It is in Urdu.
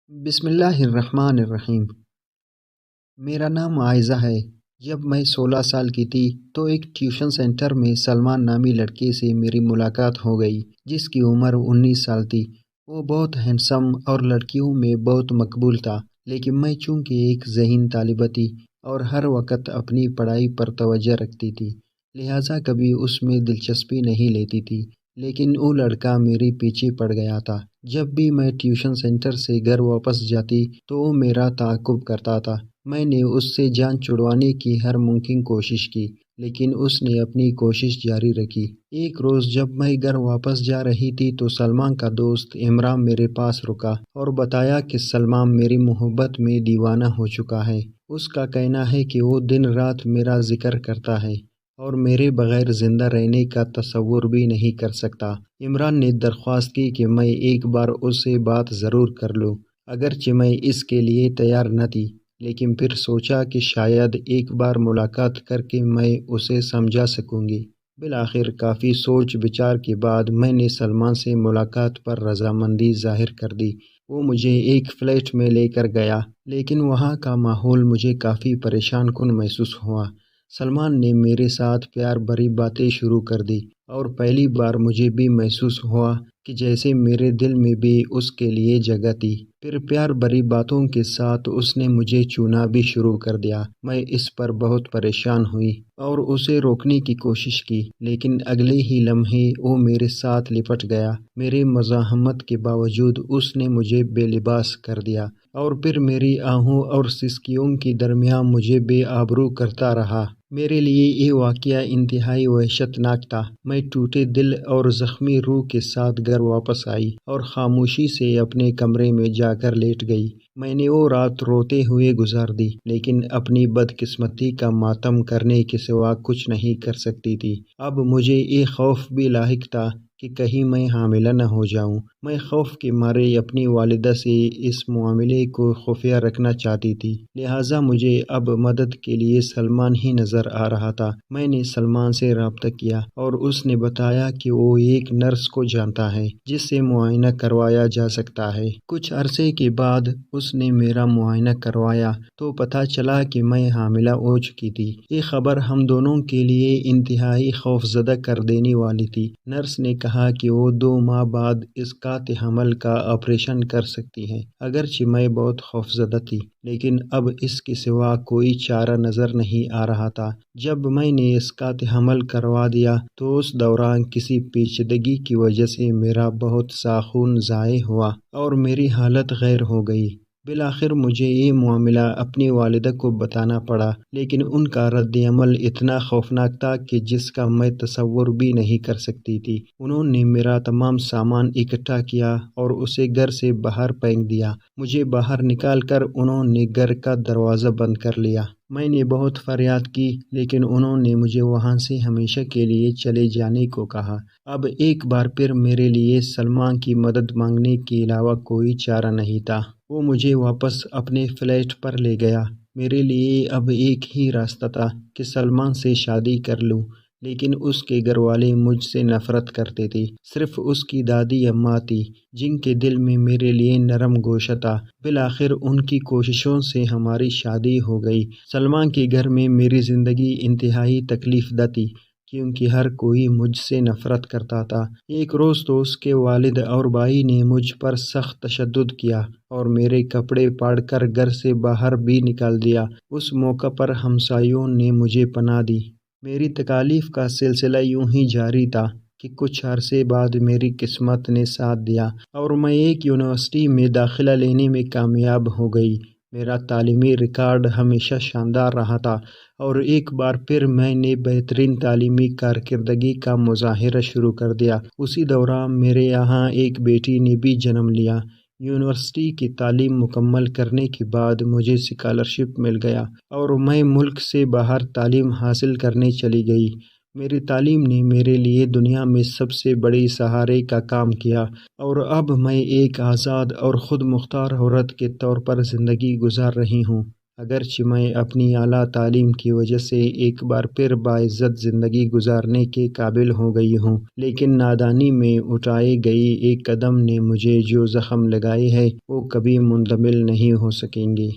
بسم اللہ الرحمن الرحیم۔ میرا نام عائزہ ہے۔ جب میں 16 سال کی تھی تو ایک ٹیوشن سینٹر میں سلمان نامی لڑکے سے میری ملاقات ہو گئی جس کی عمر 19 سال تھی۔ وہ بہت ہینڈسم اور لڑکیوں میں بہت مقبول تھا، لیکن میں چونکہ ایک ذہین طالبہ تھی اور ہر وقت اپنی پڑھائی پر توجہ رکھتی تھی، لہٰذا کبھی اس میں دلچسپی نہیں لیتی تھی۔ لیکن وہ لڑکا میرے پیچھے پڑ گیا تھا۔ جب بھی میں ٹیوشن سینٹر سے گھر واپس جاتی تو وہ میرا تعاقب کرتا تھا۔ میں نے اس سے جان چھڑوانے کی ہر ممکن کوشش کی، لیکن اس نے اپنی کوشش جاری رکھی۔ ایک روز جب میں گھر واپس جا رہی تھی تو سلمان کا دوست عمران میرے پاس رکا اور بتایا کہ سلمان میری محبت میں دیوانہ ہو چکا ہے۔ اس کا کہنا ہے کہ وہ دن رات میرا ذکر کرتا ہے اور میرے بغیر زندہ رہنے کا تصور بھی نہیں کر سکتا۔ عمران نے درخواست کی کہ میں ایک بار اس سے بات ضرور کر لوں، اگرچہ میں اس کے لیے تیار نہ تھی، لیکن پھر سوچا کہ شاید ایک بار ملاقات کر کے میں اسے سمجھا سکوں گی۔ بالآخر کافی سوچ بچار کے بعد میں نے سلمان سے ملاقات پر رضامندی ظاہر کر دی۔ وہ مجھے ایک فلیٹ میں لے کر گیا، لیکن وہاں کا ماحول مجھے کافی پریشان کن محسوس ہوا۔ سلمان نے میرے ساتھ پیار بھری باتیں شروع کر دی اور پہلی بار مجھے بھی محسوس ہوا کہ جیسے میرے دل میں بھی اس کے لیے جگہ تھی۔ پھر پیار بھری باتوں کے ساتھ اس نے مجھے چھونا بھی شروع کر دیا۔ میں اس پر بہت پریشان ہوئی اور اسے روکنے کی کوشش کی، لیکن اگلے ہی لمحے وہ میرے ساتھ لپٹ گیا۔ میرے مزاحمت کے باوجود اس نے مجھے بے لباس کر دیا اور پھر میری آہوں اور سسکیوں کے درمیان مجھے بے آبرو کرتا رہا۔ میرے لیے یہ واقعہ انتہائی وحشت ناک تھا۔ میں ٹوٹے دل اور زخمی روح کے ساتھ گھر واپس آئی اور خاموشی سے اپنے کمرے میں جا کر لیٹ گئی۔ میں نے وہ رات روتے ہوئے گزار دی، لیکن اپنی بدقسمتی کا ماتم کرنے کے سوا کچھ نہیں کر سکتی تھی۔ اب مجھے یہ خوف بھی لاحق تھا کہ کہیں میں حاملہ نہ ہو جاؤں۔ میں خوف کے مارے اپنی والدہ سے اس معاملے کو خفیہ رکھنا چاہتی تھی، لہٰذا مجھے اب مدد کے لیے سلمان ہی نظر آ رہا تھا۔ میں نے سلمان سے رابطہ کیا اور اس نے بتایا کہ وہ ایک نرس کو جانتا ہے جس سے معائنہ کروایا جا سکتا ہے۔ کچھ عرصے کے بعد اس نے میرا معائنہ کروایا تو پتہ چلا کہ میں حاملہ ہو چکی تھی۔ یہ خبر ہم دونوں کے لیے انتہائی خوفزدہ کر دینے والی تھی۔ نرس نے کہا کہ وہ 2 ماہ بعد اسقاط حمل کا آپریشن کر سکتی ہے۔ اگرچہ میں بہت خوفزدہ تھی، لیکن اب اس کے سوا کوئی چارہ نظر نہیں آ رہا تھا۔ جب میں نے اسقاط حمل کروا دیا تو اس دوران کسی پیچیدگی کی وجہ سے میرا بہت سا خون ضائع ہوا اور میری حالت غیر ہو گئی۔ بالآخر مجھے یہ معاملہ اپنی والدہ کو بتانا پڑا، لیکن ان کا رد عمل اتنا خوفناک تھا کہ جس کا میں تصور بھی نہیں کر سکتی تھی۔ انہوں نے میرا تمام سامان اکٹھا کیا اور اسے گھر سے باہر پھینک دیا۔ مجھے باہر نکال کر انہوں نے گھر کا دروازہ بند کر لیا۔ میں نے بہت فریاد کی، لیکن انہوں نے مجھے وہاں سے ہمیشہ کے لیے چلے جانے کو کہا۔ اب ایک بار پھر میرے لیے سلمان کی مدد مانگنے کے علاوہ کوئی چارہ نہیں تھا۔ وہ مجھے واپس اپنے فلیٹ پر لے گیا۔ میرے لیے اب ایک ہی راستہ تھا کہ سلمان سے شادی کر لوں، لیکن اس کے گھر والے مجھ سے نفرت کرتے تھے۔ صرف اس کی دادی اماں تھی جن کے دل میں میرے لیے نرم گوشہ تھا۔ بالآخر ان کی کوششوں سے ہماری شادی ہو گئی۔ سلمان کے گھر میں میری زندگی انتہائی تکلیف دہ تھی کیونکہ ہر کوئی مجھ سے نفرت کرتا تھا۔ ایک روز تو اس کے والد اور بھائی نے مجھ پر سخت تشدد کیا اور میرے کپڑے پھاڑ کر گھر سے باہر بھی نکال دیا۔ اس موقع پر ہمسایوں نے مجھے پناہ دی۔ میری تکالیف کا سلسلہ یوں ہی جاری تھا کہ کچھ عرصے بعد میری قسمت نے ساتھ دیا اور میں ایک یونیورسٹی میں داخلہ لینے میں کامیاب ہو گئی۔ میرا تعلیمی ریکارڈ ہمیشہ شاندار رہا تھا اور ایک بار پھر میں نے بہترین تعلیمی کارکردگی کا مظاہرہ شروع کر دیا۔ اسی دوران میرے یہاں ایک بیٹی نے بھی جنم لیا۔ یونیورسٹی کی تعلیم مکمل کرنے کے بعد مجھے اسکالرشپ مل گیا اور میں ملک سے باہر تعلیم حاصل کرنے چلی گئی۔ میری تعلیم نے میرے لیے دنیا میں سب سے بڑے سہارے کا کام کیا اور اب میں ایک آزاد اور خود مختار عورت کے طور پر زندگی گزار رہی ہوں۔ اگرچہ میں اپنی اعلیٰ تعلیم کی وجہ سے ایک بار پھر باعزت زندگی گزارنے کے قابل ہو گئی ہوں، لیکن نادانی میں اٹھائے گئی ایک قدم نے مجھے جو زخم لگائے ہیں وہ کبھی منجمد نہیں ہو سکیں گے۔